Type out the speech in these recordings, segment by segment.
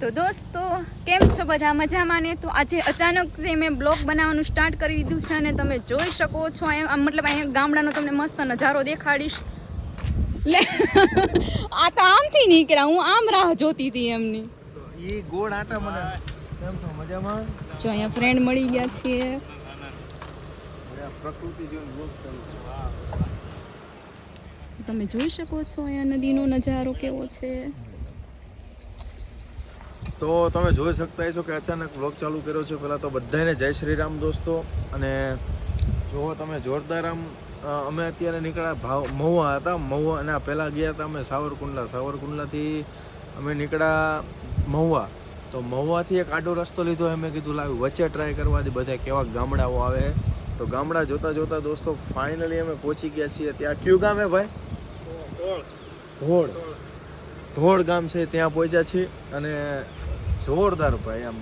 તો દોસ્તો કેમ છો બધા મજામાં ને? તો આજે અચાનક મેં બ્લોગ બનાવવાનું સ્ટાર્ટ કરી દીધું છે અને તમે જોઈ શકો છો મતલબ અહીંયા ગામડાનો તમને મસ્ત નજારો દેખાડીશ. લે આ તો આમથી નીકળ્યા, હું આમ રાહ જોતી હતી એમની. ઈ ગોળ આટા મને કેમ છો મજામાં? જો અહીંયા ફ્રેન્ડ મળી ગયા છીએ. પ્રકૃતિ જોઈને બ્લોગ ચાલુ તમે જોઈ શકો છો અહીંયા નદીનો નજારો કેવો છે. તો તમે જોઈ શકતા હશો કે અચાનક વ્લોગ ચાલુ કર્યો છે. પહેલાં તો બધાને જય શ્રી રામ દોસ્તો. અને જો તમે જોરદાર અમે અત્યારે નીકળ્યા મહુવા હતા. મહુવા અને પહેલાં ગયા હતા અમે સાવરકુંડલાથી અમે નીકળ્યા મહુવા. તો મહુવાથી એક આડો રસ્તો લીધો. અમે કીધું લાવી વચ્ચે ટ્રાય કરવા દે બધા કેવા ગામડાઓ આવે. તો ગામડા જોતા જોતા દોસ્તો ફાઇનલી અમે પહોંચી ગયા છીએ. ત્યાં કયું ગામ હે ભાઈ? ધોળ ગામ છે, ત્યાં પહોંચ્યા છીએ. અને જોરદાર ભાઈ, આમ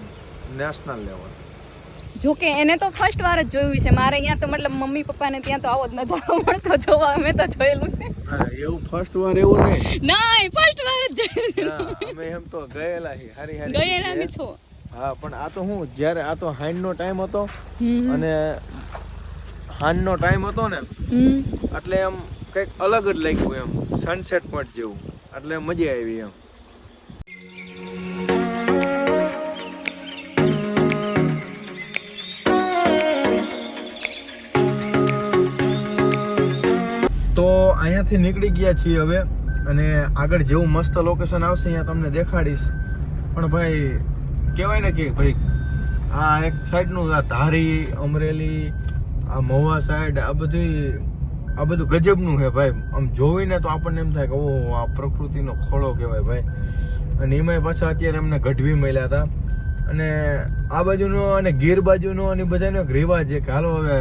નેશનલ લેવલ. જો કે એને તો ફર્સ્ટ વાર જ જોયું છે. મારે અહીંયા તો મતલબ મમ્મી પપ્પાને ત્યાં તો આવો જ નજારો મળતો જોવા અમે તો જોયેલું છે. એવું ફર્સ્ટ વાર એવું નહીં. નહીં, ફર્સ્ટ વાર જ જોયેલું. અમે એમ તો ગયેલા છીએ હારી ગયેલા બી છો. હા, પણ આ તો હું જ્યારે આ તો હાંજનો ટાઈમ હતો અને હાંજનો ટાઈમ હતો ને એટલે એમ કંઈક અલગ જ લાગ્યું, એમ સનસેટ પોઈન્ટ જેવું. એટલે મજા આવી એમ. તો અહીંયાથી નીકળી ગયા છીએ હવે, અને આગળ જેવું મસ્ત લોકેશન આવશે અહીંયા તમને દેખાડીશ. પણ ભાઈ કહેવાય ને કે ભાઈ આ એક સાઈડનું આ ધારી, અમરેલી, આ મહુવા સાઈડ, આ બધું ગજબનું છે ભાઈ. આમ જોઈને તો આપણને એમ થાય કે ઓહ, આ પ્રકૃતિનો ખોળો કહેવાય ભાઈ. અને એમાંય પાછા અત્યારે એમને ગઢવી મળ્યા હતા. અને આ બાજુનો અને ગીર બાજુનો અને બધાનો એક રિવાજ છે કે હાલો હવે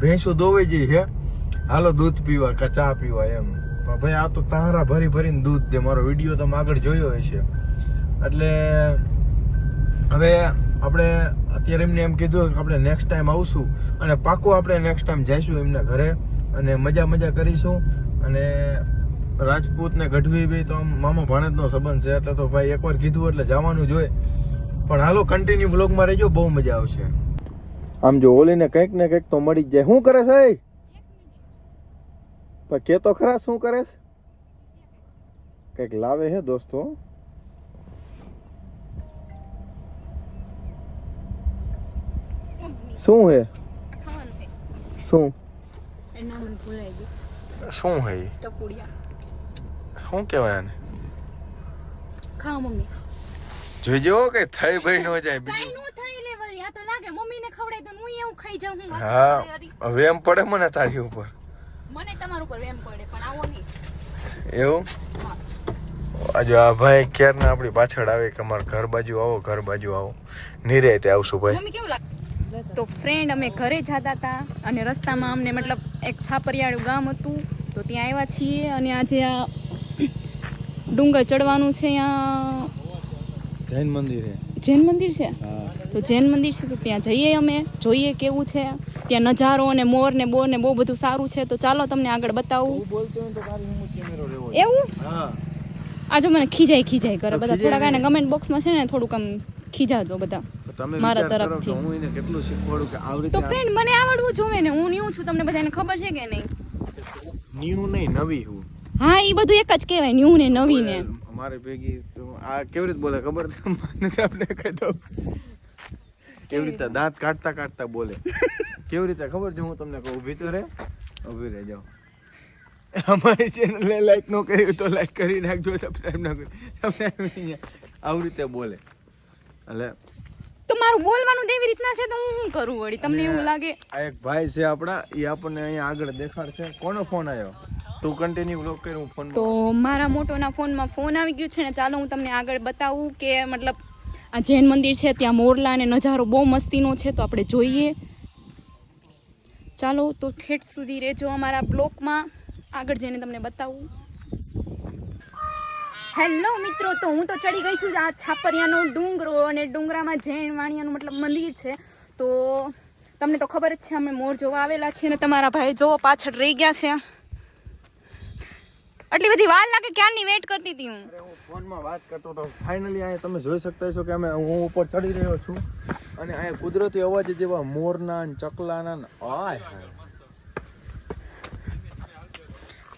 ભેંસું દોવાઈ જઈ છે, હાલો દૂધ પીવા કે ચા પીવા એમ. પણ ભાઈ આ તો તારા ભરીને દૂધ દે. મારો વિડીયો તમે આગળ જોયો હશે. એટલે હવે આપણે અત્યારે એમને એમ કીધું કે આપણે નેક્સ્ટ ટાઈમ આવશું, અને પાક્કું આપણે નેક્સ્ટ ટાઈમ જઈશું એમના ઘરે અને મજા કરીશું. અને રાજપૂત ને ગઢવી બી તો આમ મામા ભાણેજનો સંબંધ છે, એટલે તો ભાઈ એકવાર કીધું એટલે જવાનું જ હોય. પણ હાલો કન્ટિન્યુ વ્લોગમાં રહેજો, બહુ મજા આવશે. આમ જો ઓલીને કંઈક ને કંઈક તો મળી જ જાય. શું કરે છે પણ કે તો ખરા, શું કરે છે? કંઈક લાવે હે દોસ્તો. શું હે? શું શું હે? શું કહેવાય આને? ખાઓ મમ્મી. જોઈજો કે થઈ ભાઈ નો જાય. કાઈ નો થઈ લે વરી. આ તો લાગે મમ્મીને ખવડાય તો હું એવું ખાઈ જાઉં. હું હા, હવે એમ પડે મને તારી ઉપર. મને તમારા ઉપર એમ પડે, પણ આવો નહીં. એવું? આજે આ ભાઈ ક્યારના આપણી પાછળ આવે કે અમારા ઘર બાજુ આવો. નિરાંતે આવશું ભાઈ. મમ્મી કેવું લાગે? તો ફ્રેન્ડ અમે ઘરે જતા હતા અને રસ્તામાં અમને મતલબ એક છાપરિયાળું ગામ હતું, તો ત્યાં આવ્યા છીએ. અને આજે આ ડુંગર ચડવાનું છે. અહીંયા જૈન મંદિર છે. જૈન મંદિર છે. તો જૈન મંદિર છે, તો ત્યાં જઈએ અમે, જોઈએ કેવું છે ત્યાં નજારો. અને મોર ને બોર ને બહુ બધું સારું છે. તો ચાલો તમને આગળ બતાવું. એવું? આજે મને ખીજાય કરે બધા. થોડાક એને કમેન્ટ બોક્સમાં છે ને થોડુંક આમ ખીજાજો બધા મારા તરફથી. હું એને કેટલું શીખવાડું કે આવી રીતે. તો ફ્રેન્ડ મને આવડવું જોઈએ ને, હું ન્યુ છું, તમને બધાને ખબર છે કે નહીં? ન્યુ નહીં, નવી હું. હા, એ બધું એક જ કહેવાય, ન્યુ ને નવી ને. અમારે ભેગી તો આ કેવી રીતે બોલે ખબર છે? મને આપણે કહી દઉં કેવી રીતે દાંત કાઢતા બોલે. કેવી રીતે ખબર છે? હું તમને કહું, ઊભી તો રે, ઊભી રહી જાઓ. અમારી ચેનલને લાઈક ન કરી તો લાઈક કરી નાખજો, સબસ્ક્રાઈબ ન કરી. આવી રીતે બોલે. એટલે તો મારું બોલવાનું એવી રીતના છે, તો હું શું કરું વળી? તમને એવું લાગે? આ એક ભાઈ છે આપણા, એ આપણને અહીંયા આગળ દેખાડશે. કોનો ફોન આવ્યો? તું કન્ટિન્યુ વ્લોગ કરી. હું ફોન તો મારા મોટોના ફોનમાં ફોન આવી ગયું છે ને. ચાલો હું તમને આગળ બતાવું કે મતલબ આ જૈન મંદિર છે, ત્યાં મોરલા અને નજારો બહુ મસ્તીનો છે, તો આપણે જોઈએ. ચાલો તો ઠેઠ સુધી રહેજો અમારા બ્લોકમાં, આગળ જઈને તમને બતાવું. હેલો મિત્રો, તો હું તો ચડી ગઈ છું આ છાપરિયાનો ડુંગરો, અને ડુંગરામાં જૈન વાણિયાનું મતલબ મંદિર છે. તો તમને તો ખબર જ છે અમે મોર જોવા આવેલા છીએ, અને તમારા ભાઈ જોવો પાછળ રહી ગયા છે. આટલી બધી વાર લાગે, ક્યારની વેઇટ કરતી હતી હું. અરે હું ફોનમાં વાત કરતો હતો. ફાઇનલી અહીંયા તમે જોઈ શકતા છો કે હું ઉપર ચડી રહ્યો છું અને અહીંયા કુદરતી અવાજ જેવા મોરના ને ચકલાના ને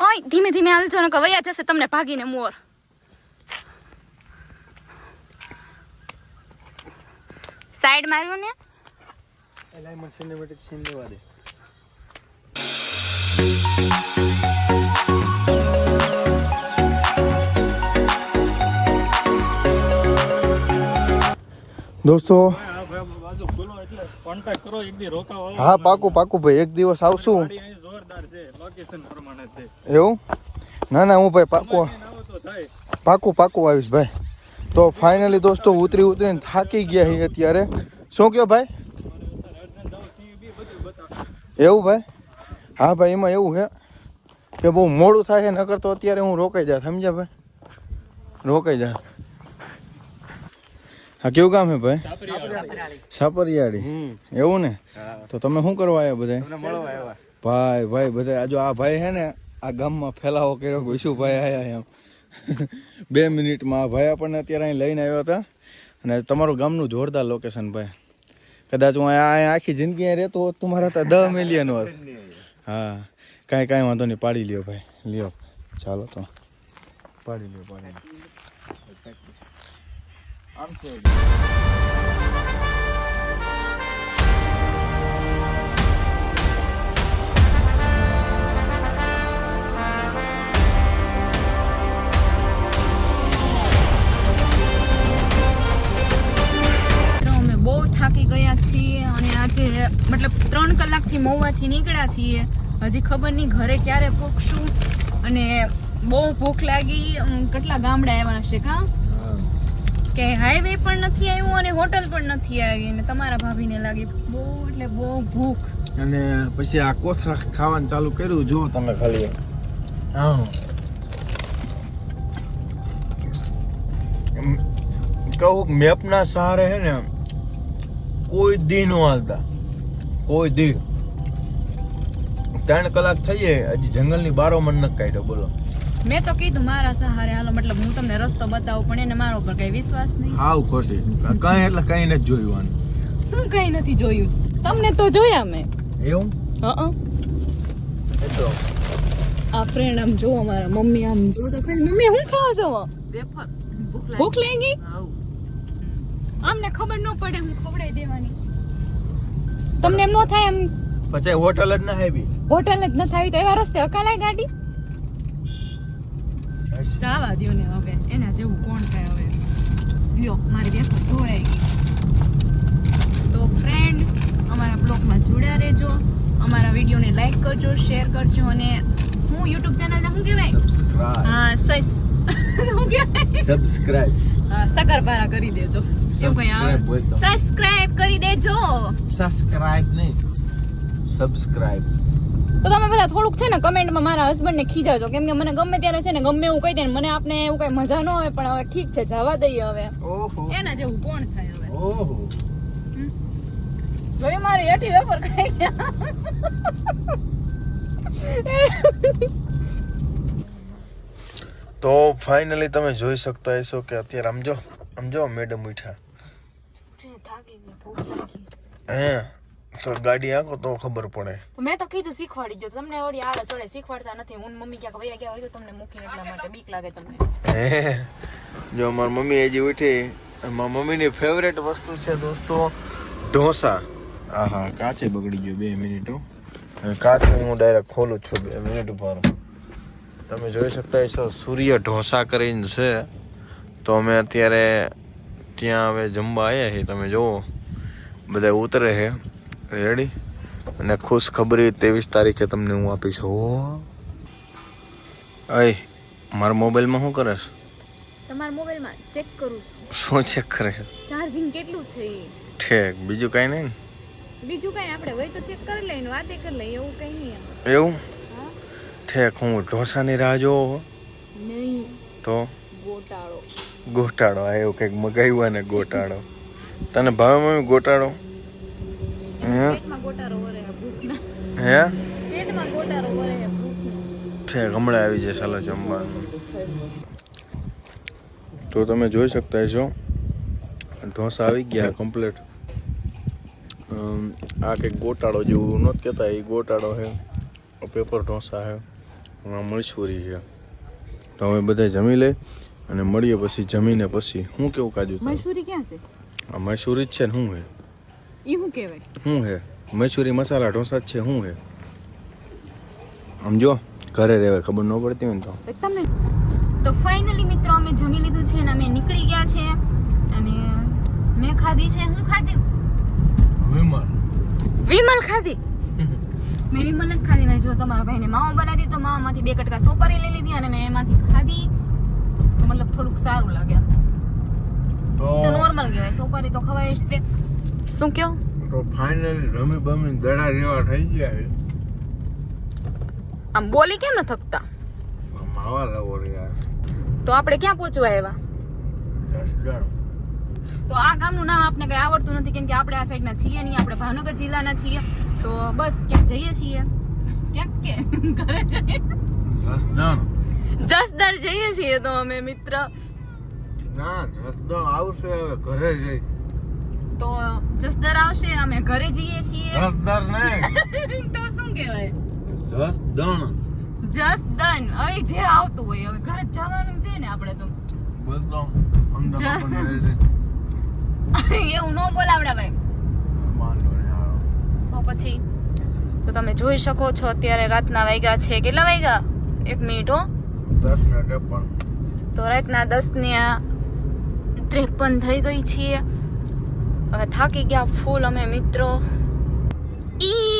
ઓય ધીમે ધીમે હાલજો ને કવૈયા જશે તમને ભાગીને મોર. સાઈડ માર્યો ને એલાઇનમેન્ટ સિનેમેટિક સીન લેવા દે. દોસ્તો હા પાકું ભાઈ એક દિવસ આવશું. એવું ના હું ભાઈ પાકું આવીશ ભાઈ. તો ફાઇનલી દોસ્તો ઉતરીને થાકી ગયા છીએ અત્યારે. શું કહો ભાઈ? એવું ભાઈ? હા ભાઈ એમાં એવું છે કે બહુ મોડું થાય છે, નકર તો અત્યારે હું રોકાઈ જાય. સમજ્યા ભાઈ? રોકાઈ જાય. હા કેવું કામ છે ભાઈ? સાપરિયાળી. એવું ને? તો તમે શું કરવા આવ્યા બધા? ભાઈ બધા જો આ ભાઈ છે ને આ ગામમાં ફેલાવો કર્યો. વિશુભાઈ આવ્યા એમ 2 મિનિટમાં. આ ભાઈ આપણને અત્યારે અહીં લઈને આવ્યા હતા અને તમારું ગામનું જોરદાર લોકેશન ભાઈ. કદાચ હું આખી જિંદગી અહીં રહેતો હોત તમારા હતા 10 મિલિયન હોત. હા કાંઈ વાંધો નહીં, પાડી લ્યો ભાઈ, લ્યો. ચાલો તો પાડી લ્યો. આમ છે થાકી ગયા છીએ અને આજે મતલબ 3 કલાકથી મહુવાથી નીકળ્યા છીએ. હજી ખબર નહીં ઘરે ક્યારે પહોંચશું અને બહુ ભૂખ લાગી. કેટલા ગામડા આવ્યા હશે કા કે હાઈવે પણ નથી આવ્યું અને હોટલ પણ નથી આવી અને તમારા ભાભીને લાગી બહુ એટલે બહુ ભૂખ. અને પછી આ કોથળા ખાવાનું ચાલુ કર્યું. જો તમે ખાલી કહું મેપના સહારે હે ને કોઈ દી નો હાલતા, કોઈ દી 3 કલાક થઈ જાય હજી જંગલની બારો મન ન કાઢ્યો. બોલો મેં તો કીધું મારા સહારે હાલો, મતલબ હું તમને રસ્તો બતાવું પણ એને મારો પર કઈ વિશ્વાસ નહીં. હાવ ખોટી કઈ એટલે કઈ નથી જોયું. શું કઈ નથી જોયું? તમને તો જોયા મેં. એવું? આ ફ્રેન્ડ આમ જો મારા મમ્મી આમ જો તો કઈ મમ્મી હું ખાવ છો? વેફર. ભૂખ લાગી? આમને ખબર ન પડે હું ખવડાવી દેવાની. તમને એમ ન થાય એમ પછી હોટલ જ ના આવી? હોટલ જ ન થાય તો એવા રસ્તે અકાલાય ગાડી જાવા દ્યો ને. હવે એના જેવું કોણ થાય? હવે લ્યો મારી વેફર ધોરાઈ ગઈ. તો ફ્રેન્ડ અમારા બ્લોગમાં જોડ્યા રહેજો, અમારા વિડીયોને લાઈક કરજો, શેર કરજો અને હું યુટ્યુબ ચેનલને શું કહેવાય? હા શું કહેવાય? સબસ્ક્રાઇબ. હા સકરપારા કરી દેજો. એવું કઈ આવે? સબસ્ક્રાઇબ કરી દેજો. સબસ્ક્રાઇબ નહીં, સબસ્ક્રાઇબ. તો તમે બધા થોડુંક છે ને કમેન્ટમાં મારા હસબન્ડને ખીજાવજો, કેમ કે મને ગમે ત્યારે છે ને ગમે એવું કહી દે ને મને આપને એવું કઈ મજા ન આવે. પણ હવે ઠીક છે, જવા દઈએ હવે. ઓહો એના જેવું કોણ થાય હવે? ઓહો જોઈ મારી એઠી વેફર ખાઈ ગયા. તો ફાઇનલી તમે જોઈ શકતા હશો કે અત્યારે સમજો મેડમ ઉઠ્યા હે તો ગાડી આંકો તો ખબર પડે. મેં તો કીધું શીખવાડી દો તમને. ઓડી આલે ચડે શીખવાડતા નથી. હું મમ્મી ક્યાંક વયા ગયા હોય તો તમને મૂકીને એટલા માટે બીક લાગે તમને. હે જો મારી મમ્મી હજી ઉઠી. મારી મમ્મીની ફેવરેટ વસ્તુ છે દોસ્તો ઢોસા. હા કાચે બગડી ગયો. 2 મિનિટ હવે કાચ હું ડાયરેક્ટ ખોલું છું. 2 મિનિટ ઉપર તમે જોઈ શકતા હશો સૂર્ય ઢોસા કરીને છે. તો અમે અત્યારે ત્યાં હવે જમવા આવ્યા છીએ. તમે જુઓ બધા ઉતરે છે રેડી. અને ખુશ ખબરી 23 તારીખે તમને હું આપીશ. હો અય મારા મોબાઈલમાં શું કરે છે? તમારા મોબાઈલમાં ચેક કરું. શું ચેક કરે છે? ચાર્જિંગ કેટલું છે? ઠીક બીજું કઈ નહીં? બીજું કઈ આપણે હોય તો ચેક કરી લઈએ, વાતે કરી લઈએ, એવું કઈ નહીં. એવું? ઠીક હું ઢોસાની રાહ જોવો નહીં તો ગોટાળો આ એવું કંઈક મગાવ્યું ને ગોટાળો. તને ભાવે મમ્મી ગોટાળો? પેટમાં ગોટાળો વરે ભૂખના. હે પેટમાં ગોટાળો વરે ભૂખનો. ઠેક હમણાં આવી જાય સાલા જમવાનું. તો તમે જોઈ શકતા છો ઢોસા આવી ગયા કમ્પ્લીટ. આ કંઈક ગોટાળો જેવું નથી કહેતા, એ ગોટાળો છે. પેપર ઢોસા છે, મૈસૂરી છે. તો અમે બધા જમી લઈ અને મળીએ પછી જમીને પછી. શું કેવું કાજુ? મૈસૂરી ક્યાં છે? આ મૈસૂરી જ છે ને? શું છે ઈ શું કહેવાય? શું છે? મૈસૂરી મસાલા ઢોસા જ છે. શું છે આમ જો ઘરે રહેવાય, ખબર ન પડતી હોય ને તો તમને. તો ફાઇનલી મિત્રો અમે જમી લીધું છે અને અમે નીકળી ગયા છે. અને મેં ખાધી છે, હું ખાધી વિમલ ખાધી. મેં વિમલ જ ખાધી. મેં જો તમારા ભાઈને માવા બનાવી તો માવામાંથી 2 કટકા સોપારી લઈ લીધી અને મેં એમાંથી ખાધી. તો મતલબ થોડુંક સારું લાગે. તો નોર્મલ કહેવાય, સોપારી તો ખવાય જ તે. શું કયો? તો ફાઇનલી રમી બમી દડા જેવા થઈ ગયા. આમ બોલી કેમ ન થકતા? માવા લાવો યાર. તો આપણે ક્યાં પહોંચવા આવ્યા? તો આ ગામનું નામ આપણે કઈ આવડતું નથી, કેમ કે આપણે આ સાઈડના છીએ નહીં, આપણે ભાવનગર જિલ્લાના છીએ. તો બસ ક્યાંક જઈએ છીએ, ક્યાંક કે ઘરે જઈએ. જસદણ જઈએ છીએ તો અમે મિત્ર. ના, જસદણ આવશે હવે, ઘરે જઈ. તો જસદણ આવશે, અમે ઘરે જઈએ છીએ. જસદણ નહીં તો શું કહેવાય? જસદણ. જસદણ હવે જે આવતું હોય, હવે ઘરે જવાનું છે ને આપણે તો. બસ તો એવું ન બોલાવડા ભાઈ. તો પછી તો તમે જોઈ શકો છો અત્યારે રાતના વાગ્યા છે. કેટલા વાગ્યા? 1 મિનિટ હો. 10:53. તો રાતના 10:53 થઈ ગઈ છીએ. હવે થાકી ગયા ફૂલ અમે મિત્રો. ઈ